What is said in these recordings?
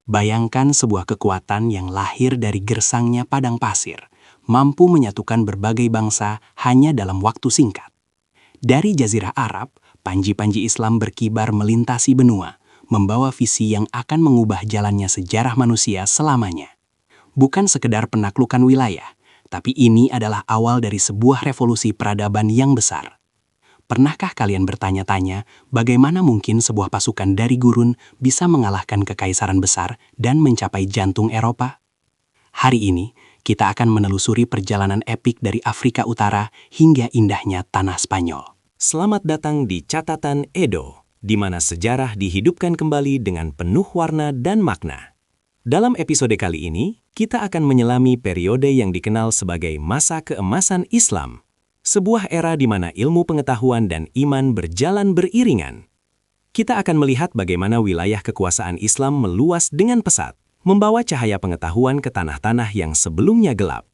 Bayangkan sebuah kekuatan yang lahir dari gersangnya padang pasir, mampu menyatukan berbagai bangsa hanya dalam waktu singkat. Dari Jazirah Arab, panji-panji Islam berkibar melintasi benua, membawa visi yang akan mengubah jalannya sejarah manusia selamanya. Bukan sekedar penaklukan wilayah, tapi ini adalah awal dari sebuah revolusi peradaban yang besar. Pernahkah kalian bertanya-tanya bagaimana mungkin sebuah pasukan dari gurun bisa mengalahkan kekaisaran besar dan mencapai jantung Eropa? Hari ini, kita akan menelusuri perjalanan epik dari Afrika Utara hingga indahnya tanah Spanyol. Selamat datang di Catatan Edo, di mana sejarah dihidupkan kembali dengan penuh warna dan makna. Dalam episode kali ini, kita akan menyelami periode yang dikenal sebagai masa keemasan Islam. Sebuah era di mana ilmu pengetahuan dan iman berjalan beriringan. Kita akan melihat bagaimana wilayah kekuasaan Islam meluas dengan pesat, membawa cahaya pengetahuan ke tanah-tanah yang sebelumnya gelap.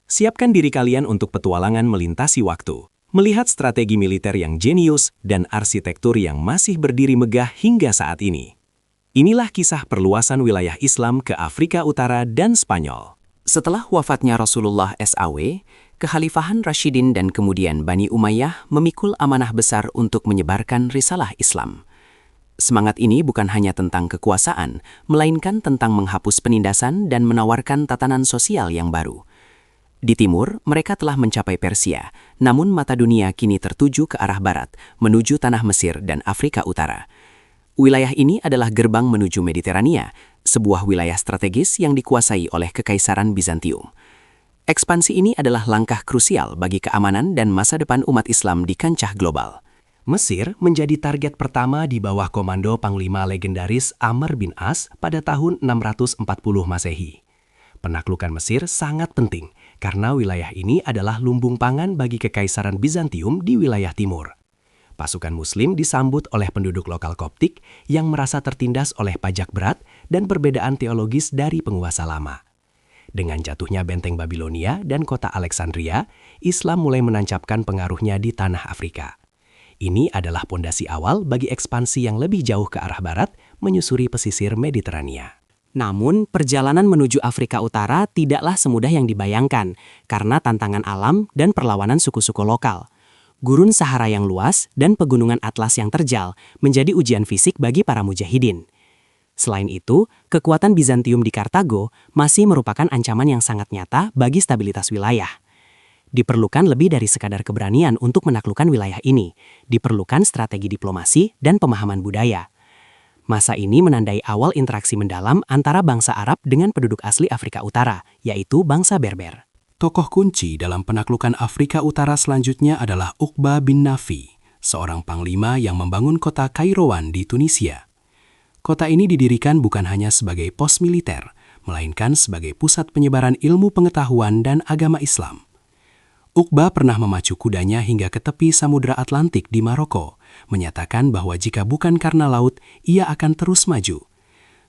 Siapkan diri kalian untuk petualangan melintasi waktu, melihat strategi militer yang jenius dan arsitektur yang masih berdiri megah hingga saat ini. Inilah kisah perluasan wilayah Islam ke Afrika Utara dan Spanyol. Setelah wafatnya Rasulullah SAW, Kekhalifahan Rashidin dan kemudian Bani Umayyah memikul amanah besar untuk menyebarkan risalah Islam. Semangat ini bukan hanya tentang kekuasaan, melainkan tentang menghapus penindasan dan menawarkan tatanan sosial yang baru. Di timur, mereka telah mencapai Persia, namun mata dunia kini tertuju ke arah barat, menuju tanah Mesir dan Afrika Utara. Wilayah ini adalah gerbang menuju Mediterania, sebuah wilayah strategis yang dikuasai oleh Kekaisaran Bizantium. Ekspansi ini adalah langkah krusial bagi keamanan dan masa depan umat Islam di kancah global. Mesir menjadi target pertama di bawah komando Panglima legendaris Amr bin As pada tahun 640 Masehi. Penaklukan Mesir sangat penting karena wilayah ini adalah lumbung pangan bagi Kekaisaran Bizantium di wilayah timur. Pasukan Muslim disambut oleh penduduk lokal Koptik yang merasa tertindas oleh pajak berat dan perbedaan teologis dari penguasa lama. Dengan jatuhnya benteng Babilonia dan kota Alexandria, Islam mulai menancapkan pengaruhnya di tanah Afrika. Ini adalah pondasi awal bagi ekspansi yang lebih jauh ke arah barat, menyusuri pesisir Mediterania. Namun, perjalanan menuju Afrika Utara tidaklah semudah yang dibayangkan karena tantangan alam dan perlawanan suku-suku lokal. Gurun Sahara yang luas dan pegunungan Atlas yang terjal menjadi ujian fisik bagi para mujahidin. Selain itu, kekuatan Bizantium di Kartago masih merupakan ancaman yang sangat nyata bagi stabilitas wilayah. Diperlukan lebih dari sekadar keberanian untuk menaklukkan wilayah ini. Diperlukan strategi diplomasi dan pemahaman budaya. Masa ini menandai awal interaksi mendalam antara bangsa Arab dengan penduduk asli Afrika Utara, yaitu bangsa Berber. Tokoh kunci dalam penaklukan Afrika Utara selanjutnya adalah Uqbah bin Nafi, seorang panglima yang membangun kota Kairouan di Tunisia. Kota ini didirikan bukan hanya sebagai pos militer, melainkan sebagai pusat penyebaran ilmu pengetahuan dan agama Islam. Uqbah pernah memacu kudanya hingga ke tepi Samudra Atlantik di Maroko, menyatakan bahwa jika bukan karena laut, ia akan terus maju.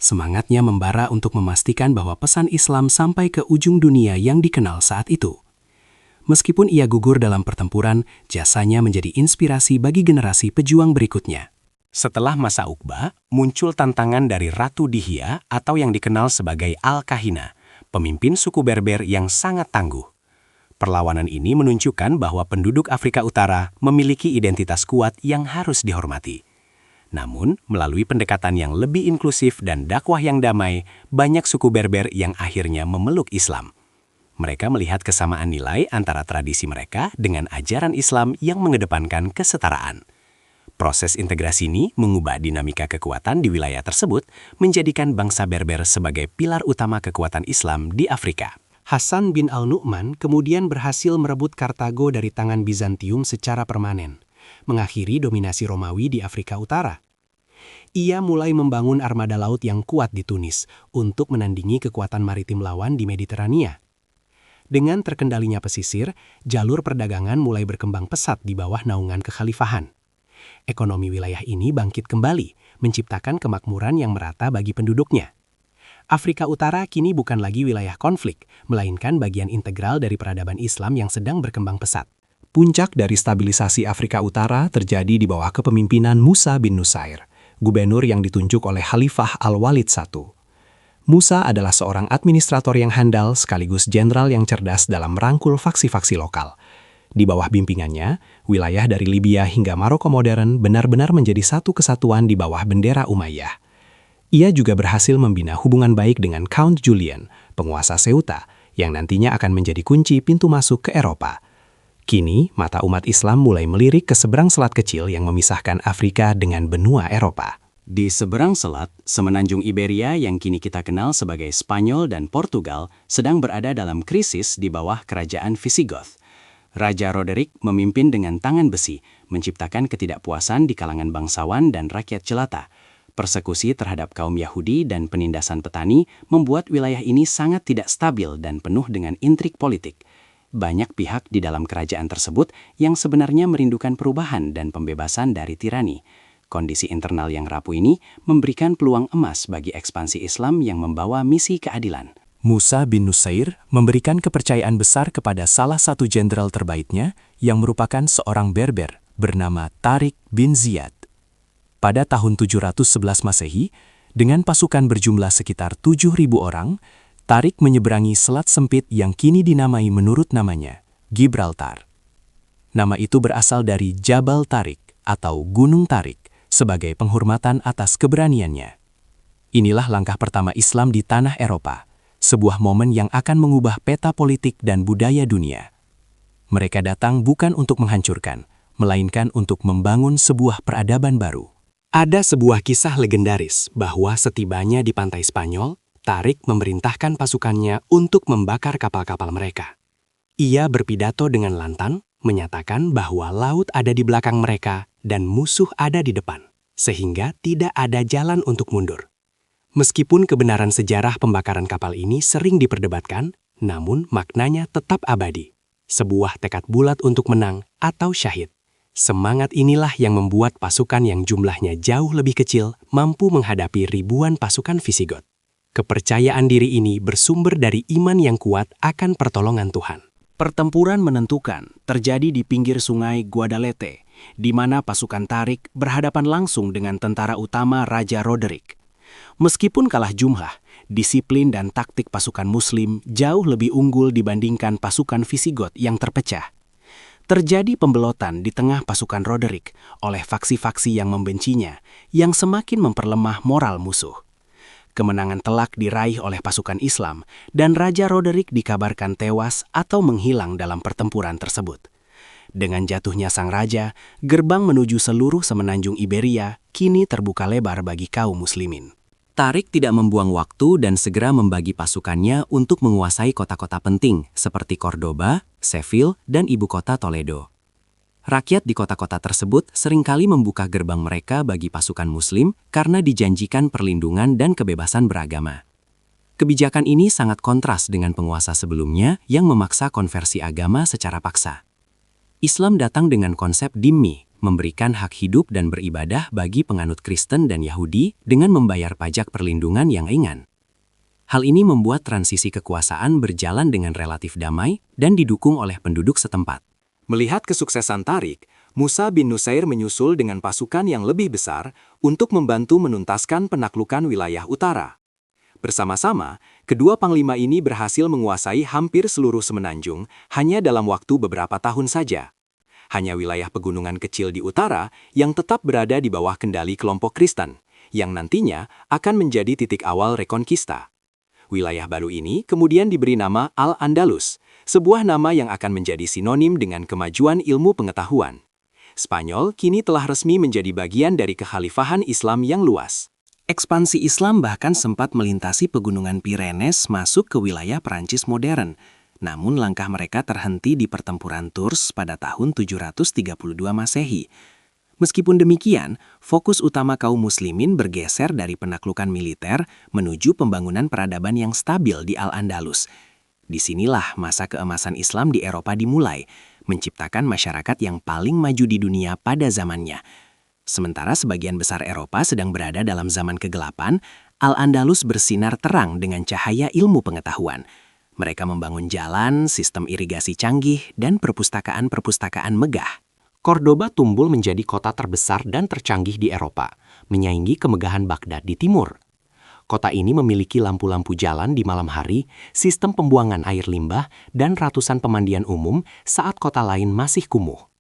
Semangatnya membara untuk memastikan bahwa pesan Islam sampai ke ujung dunia yang dikenal saat itu. Meskipun ia gugur dalam pertempuran, jasanya menjadi inspirasi bagi generasi pejuang berikutnya. Setelah masa Uqbah, muncul tantangan dari Ratu Dihya atau yang dikenal sebagai Al-Kahina, pemimpin suku Berber yang sangat tangguh. Perlawanan ini menunjukkan bahwa penduduk Afrika Utara memiliki identitas kuat yang harus dihormati. Namun, melalui pendekatan yang lebih inklusif dan dakwah yang damai, banyak suku Berber yang akhirnya memeluk Islam. Mereka melihat kesamaan nilai antara tradisi mereka dengan ajaran Islam yang mengedepankan kesetaraan. Proses integrasi ini mengubah dinamika kekuatan di wilayah tersebut, menjadikan bangsa Berber sebagai pilar utama kekuatan Islam di Afrika. Hasan bin Al-Nu'man kemudian berhasil merebut Kartago dari tangan Bizantium secara permanen, mengakhiri dominasi Romawi di Afrika Utara. Ia mulai membangun armada laut yang kuat di Tunis untuk menandingi kekuatan maritim lawan di Mediterania. Dengan terkendalinya pesisir, jalur perdagangan mulai berkembang pesat di bawah naungan kekhalifahan. Ekonomi wilayah ini bangkit kembali, menciptakan kemakmuran yang merata bagi penduduknya. Afrika Utara kini bukan lagi wilayah konflik, melainkan bagian integral dari peradaban Islam yang sedang berkembang pesat. Puncak dari stabilisasi Afrika Utara terjadi di bawah kepemimpinan Musa bin Nusair, gubernur yang ditunjuk oleh Khalifah Al-Walid I. Musa adalah seorang administrator yang handal sekaligus jenderal yang cerdas dalam merangkul faksi-faksi lokal. Di bawah bimbingannya, wilayah dari Libya hingga Maroko modern benar-benar menjadi satu kesatuan di bawah bendera Umayyah. Ia juga berhasil membina hubungan baik dengan Count Julian, penguasa Ceuta, yang nantinya akan menjadi kunci pintu masuk ke Eropa. Kini, mata umat Islam mulai melirik ke seberang selat kecil yang memisahkan Afrika dengan benua Eropa. Di seberang selat, semenanjung Iberia yang kini kita kenal sebagai Spanyol dan Portugal sedang berada dalam krisis di bawah kerajaan Visigoth. Raja Roderick memimpin dengan tangan besi, menciptakan ketidakpuasan di kalangan bangsawan dan rakyat jelata. Persekusi terhadap kaum Yahudi dan penindasan petani membuat wilayah ini sangat tidak stabil dan penuh dengan intrik politik. Banyak pihak di dalam kerajaan tersebut yang sebenarnya merindukan perubahan dan pembebasan dari tirani. Kondisi internal yang rapuh ini memberikan peluang emas bagi ekspansi Islam yang membawa misi keadilan. Musa bin Nusair memberikan kepercayaan besar kepada salah satu jenderal terbaiknya yang merupakan seorang Berber bernama Tariq bin Ziyad. Pada tahun 711 Masehi, dengan pasukan berjumlah sekitar 7.000 orang, Tariq menyeberangi selat sempit yang kini dinamai menurut namanya, Gibraltar. Nama itu berasal dari Jabal Tariq atau Gunung Tariq sebagai penghormatan atas keberaniannya. Inilah langkah pertama Islam di tanah Eropa, sebuah momen yang akan mengubah peta politik dan budaya dunia. Mereka datang bukan untuk menghancurkan, melainkan untuk membangun sebuah peradaban baru. Ada sebuah kisah legendaris bahwa setibanya di pantai Spanyol, Tariq memerintahkan pasukannya untuk membakar kapal-kapal mereka. Ia berpidato dengan lantang, menyatakan bahwa laut ada di belakang mereka dan musuh ada di depan, sehingga tidak ada jalan untuk mundur. Meskipun kebenaran sejarah pembakaran kapal ini sering diperdebatkan, namun maknanya tetap abadi. Sebuah tekad bulat untuk menang atau syahid. Semangat inilah yang membuat pasukan yang jumlahnya jauh lebih kecil mampu menghadapi ribuan pasukan Visigoth. Kepercayaan diri ini bersumber dari iman yang kuat akan pertolongan Tuhan. Pertempuran menentukan terjadi di pinggir sungai Guadalete, di mana pasukan Tariq berhadapan langsung dengan tentara utama Raja Roderick. Meskipun kalah jumlah, disiplin dan taktik pasukan Muslim jauh lebih unggul dibandingkan pasukan Visigoth yang terpecah. Terjadi pembelotan di tengah pasukan Roderick oleh faksi-faksi yang membencinya, yang semakin memperlemah moral musuh. Kemenangan telak diraih oleh pasukan Islam, dan Raja Roderick dikabarkan tewas atau menghilang dalam pertempuran tersebut. Dengan jatuhnya sang raja, gerbang menuju seluruh semenanjung Iberia kini terbuka lebar bagi kaum muslimin. Tariq tidak membuang waktu dan segera membagi pasukannya untuk menguasai kota-kota penting seperti Cordoba, Seville, dan ibu kota Toledo. Rakyat di kota-kota tersebut seringkali membuka gerbang mereka bagi pasukan Muslim karena dijanjikan perlindungan dan kebebasan beragama. Kebijakan ini sangat kontras dengan penguasa sebelumnya yang memaksa konversi agama secara paksa. Islam datang dengan konsep dhimmi, memberikan hak hidup dan beribadah bagi penganut Kristen dan Yahudi dengan membayar pajak perlindungan yang ringan. Hal ini membuat transisi kekuasaan berjalan dengan relatif damai dan didukung oleh penduduk setempat. Melihat kesuksesan Tariq, Musa bin Nusair menyusul dengan pasukan yang lebih besar untuk membantu menuntaskan penaklukan wilayah utara. Bersama-sama, kedua panglima ini berhasil menguasai hampir seluruh semenanjung hanya dalam waktu beberapa tahun saja. Hanya wilayah pegunungan kecil di utara yang tetap berada di bawah kendali kelompok Kristen, yang nantinya akan menjadi titik awal rekonkista. Wilayah baru ini kemudian diberi nama Al-Andalus, sebuah nama yang akan menjadi sinonim dengan kemajuan ilmu pengetahuan. Spanyol kini telah resmi menjadi bagian dari kekhalifahan Islam yang luas. Ekspansi Islam bahkan sempat melintasi pegunungan Pyrenees masuk ke wilayah Perancis modern. Namun langkah mereka terhenti di pertempuran Tours pada tahun 732 Masehi. Meskipun demikian, fokus utama kaum muslimin bergeser dari penaklukan militer menuju pembangunan peradaban yang stabil di Al-Andalus. Disinilah masa keemasan Islam di Eropa dimulai, menciptakan masyarakat yang paling maju di dunia pada zamannya. Sementara sebagian besar Eropa sedang berada dalam zaman kegelapan, Al-Andalus bersinar terang dengan cahaya ilmu pengetahuan. Mereka membangun jalan, sistem irigasi canggih, dan perpustakaan-perpustakaan megah. Cordoba tumbuh menjadi kota terbesar dan tercanggih di Eropa, menyaingi kemegahan Baghdad di timur. Kota ini memiliki lampu-lampu jalan di malam hari, sistem pembuangan air limbah, dan ratusan pemandian umum saat kota lain masih kumuh.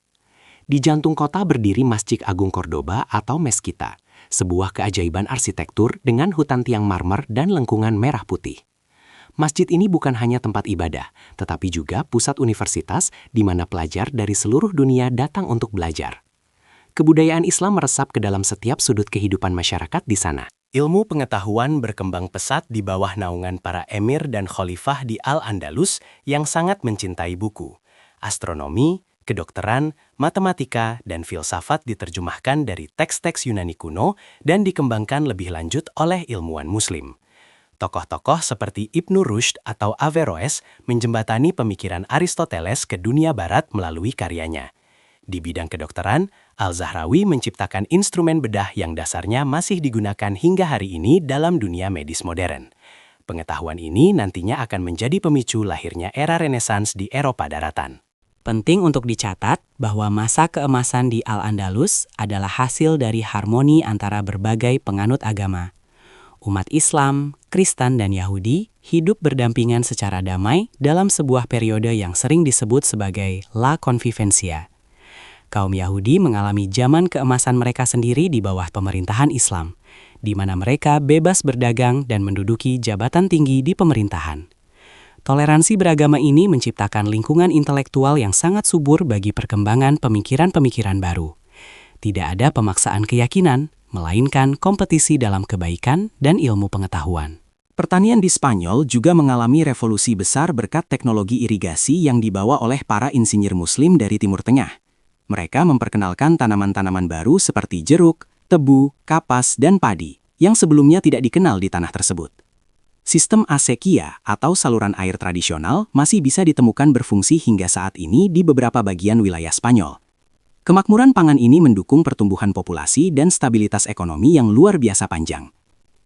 Di jantung kota berdiri Masjid Agung Cordoba atau Meskita, sebuah keajaiban arsitektur dengan hutan tiang marmer dan lengkungan merah putih. Masjid ini bukan hanya tempat ibadah, tetapi juga pusat universitas di mana pelajar dari seluruh dunia datang untuk belajar. Kebudayaan Islam meresap ke dalam setiap sudut kehidupan masyarakat di sana. Ilmu pengetahuan berkembang pesat di bawah naungan para emir dan khalifah di Al-Andalus yang sangat mencintai buku. Astronomi, kedokteran, matematika, dan filsafat diterjemahkan dari teks-teks Yunani kuno dan dikembangkan lebih lanjut oleh ilmuwan Muslim. Tokoh-tokoh seperti Ibnu Rushd atau Averroes menjembatani pemikiran Aristoteles ke dunia barat melalui karyanya. Di bidang kedokteran, Al-Zahrawi menciptakan instrumen bedah yang dasarnya masih digunakan hingga hari ini dalam dunia medis modern. Pengetahuan ini nantinya akan menjadi pemicu lahirnya era Renaissance di Eropa daratan. Penting untuk dicatat bahwa masa keemasan di Al-Andalus adalah hasil dari harmoni antara berbagai penganut agama. Umat Islam, Kristen, dan Yahudi hidup berdampingan secara damai dalam sebuah periode yang sering disebut sebagai La Convivencia. Kaum Yahudi mengalami zaman keemasan mereka sendiri di bawah pemerintahan Islam, di mana mereka bebas berdagang dan menduduki jabatan tinggi di pemerintahan. Toleransi beragama ini menciptakan lingkungan intelektual yang sangat subur bagi perkembangan pemikiran-pemikiran baru. Tidak ada pemaksaan keyakinan, melainkan kompetisi dalam kebaikan dan ilmu pengetahuan. Pertanian di Spanyol juga mengalami revolusi besar berkat teknologi irigasi yang dibawa oleh para insinyur Muslim dari Timur Tengah. Mereka memperkenalkan tanaman-tanaman baru seperti jeruk, tebu, kapas, dan padi, yang sebelumnya tidak dikenal di tanah tersebut. Sistem acequia atau saluran air tradisional masih bisa ditemukan berfungsi hingga saat ini di beberapa bagian wilayah Spanyol. Kemakmuran pangan ini mendukung pertumbuhan populasi dan stabilitas ekonomi yang luar biasa panjang.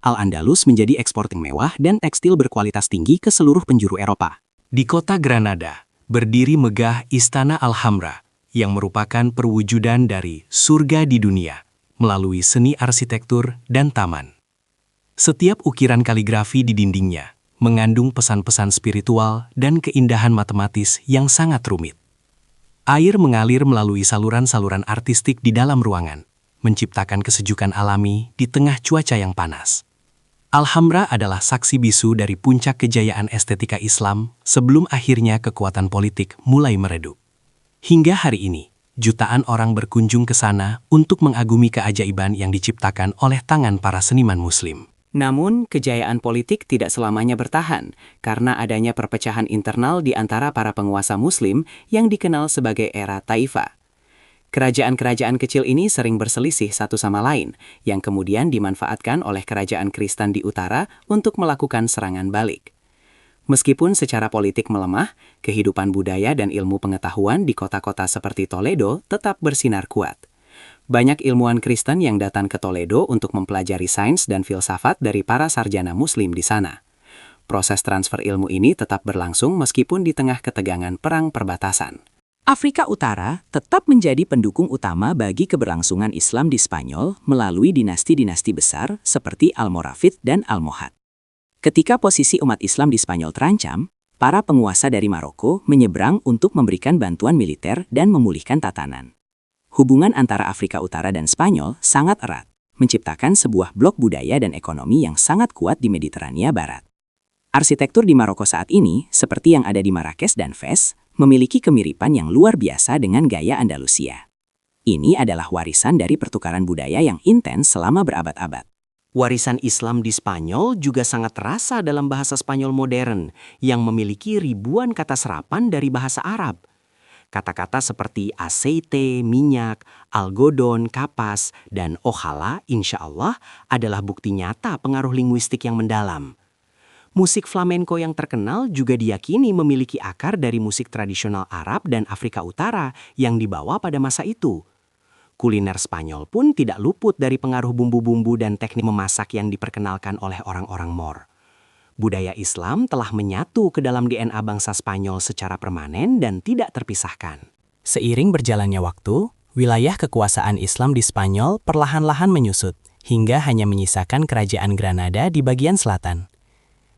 Al-Andalus menjadi eksportir mewah dan tekstil berkualitas tinggi ke seluruh penjuru Eropa. Di kota Granada, berdiri megah Istana Alhambra, yang merupakan perwujudan dari surga di dunia melalui seni arsitektur dan taman. Setiap ukiran kaligrafi di dindingnya mengandung pesan-pesan spiritual dan keindahan matematis yang sangat rumit. Air mengalir melalui saluran-saluran artistik di dalam ruangan, menciptakan kesejukan alami di tengah cuaca yang panas. Alhambra adalah saksi bisu dari puncak kejayaan estetika Islam sebelum akhirnya kekuatan politik mulai meredup. Hingga hari ini, jutaan orang berkunjung ke sana untuk mengagumi keajaiban yang diciptakan oleh tangan para seniman Muslim. Namun, kejayaan politik tidak selamanya bertahan karena adanya perpecahan internal di antara para penguasa Muslim yang dikenal sebagai era Taifah. Kerajaan-kerajaan kecil ini sering berselisih satu sama lain, yang kemudian dimanfaatkan oleh kerajaan Kristen di utara untuk melakukan serangan balik. Meskipun secara politik melemah, kehidupan budaya dan ilmu pengetahuan di kota-kota seperti Toledo tetap bersinar kuat. Banyak ilmuwan Kristen yang datang ke Toledo untuk mempelajari sains dan filsafat dari para sarjana Muslim di sana. Proses transfer ilmu ini tetap berlangsung meskipun di tengah ketegangan perang perbatasan. Afrika Utara tetap menjadi pendukung utama bagi keberlangsungan Islam di Spanyol melalui dinasti-dinasti besar seperti Almoravid dan Almohad. Ketika posisi umat Islam di Spanyol terancam, para penguasa dari Maroko menyeberang untuk memberikan bantuan militer dan memulihkan tatanan. Hubungan antara Afrika Utara dan Spanyol sangat erat, menciptakan sebuah blok budaya dan ekonomi yang sangat kuat di Mediterania Barat. Arsitektur di Maroko saat ini, seperti yang ada di Marrakesh dan Fez, memiliki kemiripan yang luar biasa dengan gaya Andalusia. Ini adalah warisan dari pertukaran budaya yang intens selama berabad-abad. Warisan Islam di Spanyol juga sangat terasa dalam bahasa Spanyol modern yang memiliki ribuan kata serapan dari bahasa Arab. Kata-kata seperti aceite, minyak, algodon, kapas, dan ojalá, insya Allah adalah bukti nyata pengaruh linguistik yang mendalam. Musik flamenco yang terkenal juga diyakini memiliki akar dari musik tradisional Arab dan Afrika Utara yang dibawa pada masa itu. Kuliner Spanyol pun tidak luput dari pengaruh bumbu-bumbu dan teknik memasak yang diperkenalkan oleh orang-orang Mor. Budaya Islam telah menyatu ke dalam DNA bangsa Spanyol secara permanen dan tidak terpisahkan. Seiring berjalannya waktu, wilayah kekuasaan Islam di Spanyol perlahan-lahan menyusut, hingga hanya menyisakan kerajaan Granada di bagian selatan.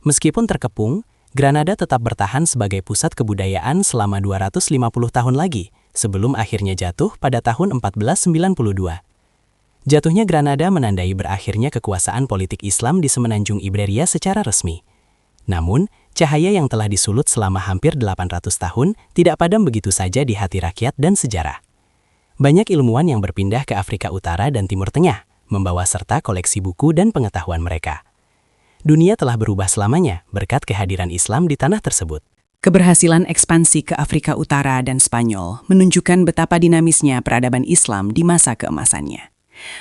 Meskipun terkepung, Granada tetap bertahan sebagai pusat kebudayaan selama 250 tahun lagi, sebelum akhirnya jatuh pada tahun 1492. Jatuhnya Granada menandai berakhirnya kekuasaan politik Islam di semenanjung Iberia secara resmi. Namun, cahaya yang telah disulut selama hampir 800 tahun tidak padam begitu saja di hati rakyat dan sejarah. Banyak ilmuwan yang berpindah ke Afrika Utara dan Timur Tengah, membawa serta koleksi buku dan pengetahuan mereka. Dunia telah berubah selamanya berkat kehadiran Islam di tanah tersebut. Keberhasilan ekspansi ke Afrika Utara dan Spanyol menunjukkan betapa dinamisnya peradaban Islam di masa keemasannya.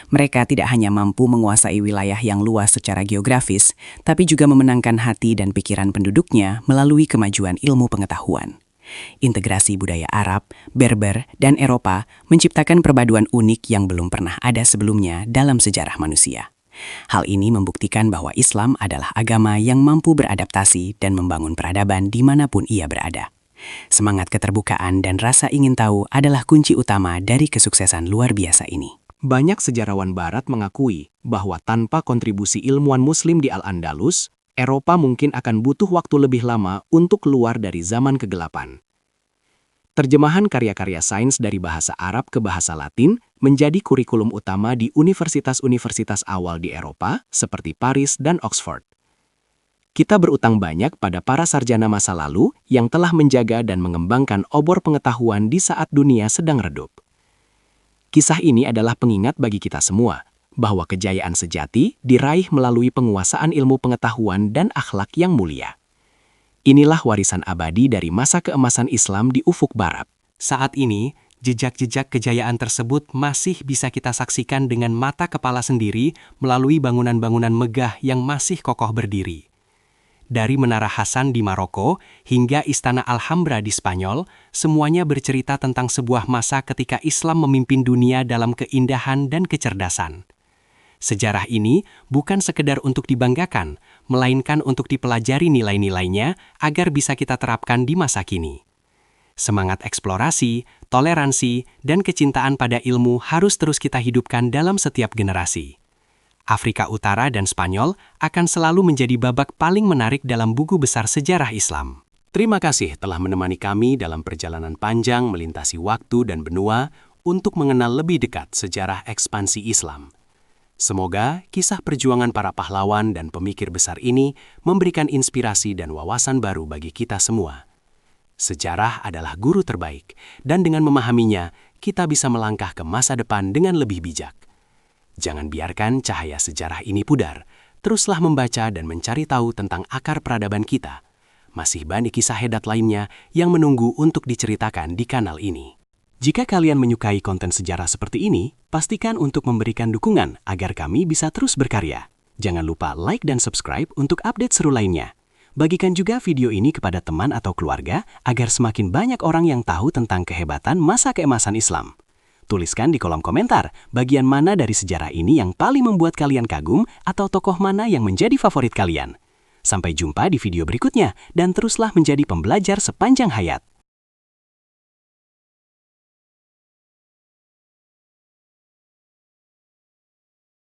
Mereka tidak hanya mampu menguasai wilayah yang luas secara geografis, tapi juga memenangkan hati dan pikiran penduduknya melalui kemajuan ilmu pengetahuan. Integrasi budaya Arab, Berber, dan Eropa menciptakan perpaduan unik yang belum pernah ada sebelumnya dalam sejarah manusia. Hal ini membuktikan bahwa Islam adalah agama yang mampu beradaptasi dan membangun peradaban dimanapun ia berada. Semangat keterbukaan dan rasa ingin tahu adalah kunci utama dari kesuksesan luar biasa ini. Banyak sejarawan Barat mengakui bahwa tanpa kontribusi ilmuwan Muslim di Al-Andalus, Eropa mungkin akan butuh waktu lebih lama untuk keluar dari zaman kegelapan. Terjemahan karya-karya sains dari bahasa Arab ke bahasa Latin menjadi kurikulum utama di universitas-universitas awal di Eropa seperti Paris dan Oxford. Kita berutang banyak pada para sarjana masa lalu yang telah menjaga dan mengembangkan obor pengetahuan di saat dunia sedang redup. Kisah ini adalah pengingat bagi kita semua bahwa kejayaan sejati diraih melalui penguasaan ilmu pengetahuan dan akhlak yang mulia. Inilah warisan abadi dari masa keemasan Islam di ufuk barat. Saat ini, jejak-jejak kejayaan tersebut masih bisa kita saksikan dengan mata kepala sendiri melalui bangunan-bangunan megah yang masih kokoh berdiri. Dari Menara Hasan di Maroko hingga Istana Alhambra di Spanyol, semuanya bercerita tentang sebuah masa ketika Islam memimpin dunia dalam keindahan dan kecerdasan. Sejarah ini bukan sekedar untuk dibanggakan, melainkan untuk dipelajari nilai-nilainya agar bisa kita terapkan di masa kini. Semangat eksplorasi, toleransi, dan kecintaan pada ilmu harus terus kita hidupkan dalam setiap generasi. Afrika Utara dan Spanyol akan selalu menjadi babak paling menarik dalam buku besar sejarah Islam. Terima kasih telah menemani kami dalam perjalanan panjang melintasi waktu dan benua untuk mengenal lebih dekat sejarah ekspansi Islam. Semoga kisah perjuangan para pahlawan dan pemikir besar ini memberikan inspirasi dan wawasan baru bagi kita semua. Sejarah adalah guru terbaik, dan dengan memahaminya, kita bisa melangkah ke masa depan dengan lebih bijak. Jangan biarkan cahaya sejarah ini pudar. Teruslah membaca dan mencari tahu tentang akar peradaban kita. Masih banyak kisah hebat lainnya yang menunggu untuk diceritakan di kanal ini. Jika kalian menyukai konten sejarah seperti ini, pastikan untuk memberikan dukungan agar kami bisa terus berkarya. Jangan lupa like dan subscribe untuk update seru lainnya. Bagikan juga video ini kepada teman atau keluarga agar semakin banyak orang yang tahu tentang kehebatan masa keemasan Islam. Tuliskan di kolom komentar bagian mana dari sejarah ini yang paling membuat kalian kagum atau tokoh mana yang menjadi favorit kalian. Sampai jumpa di video berikutnya dan teruslah menjadi pembelajar sepanjang hayat.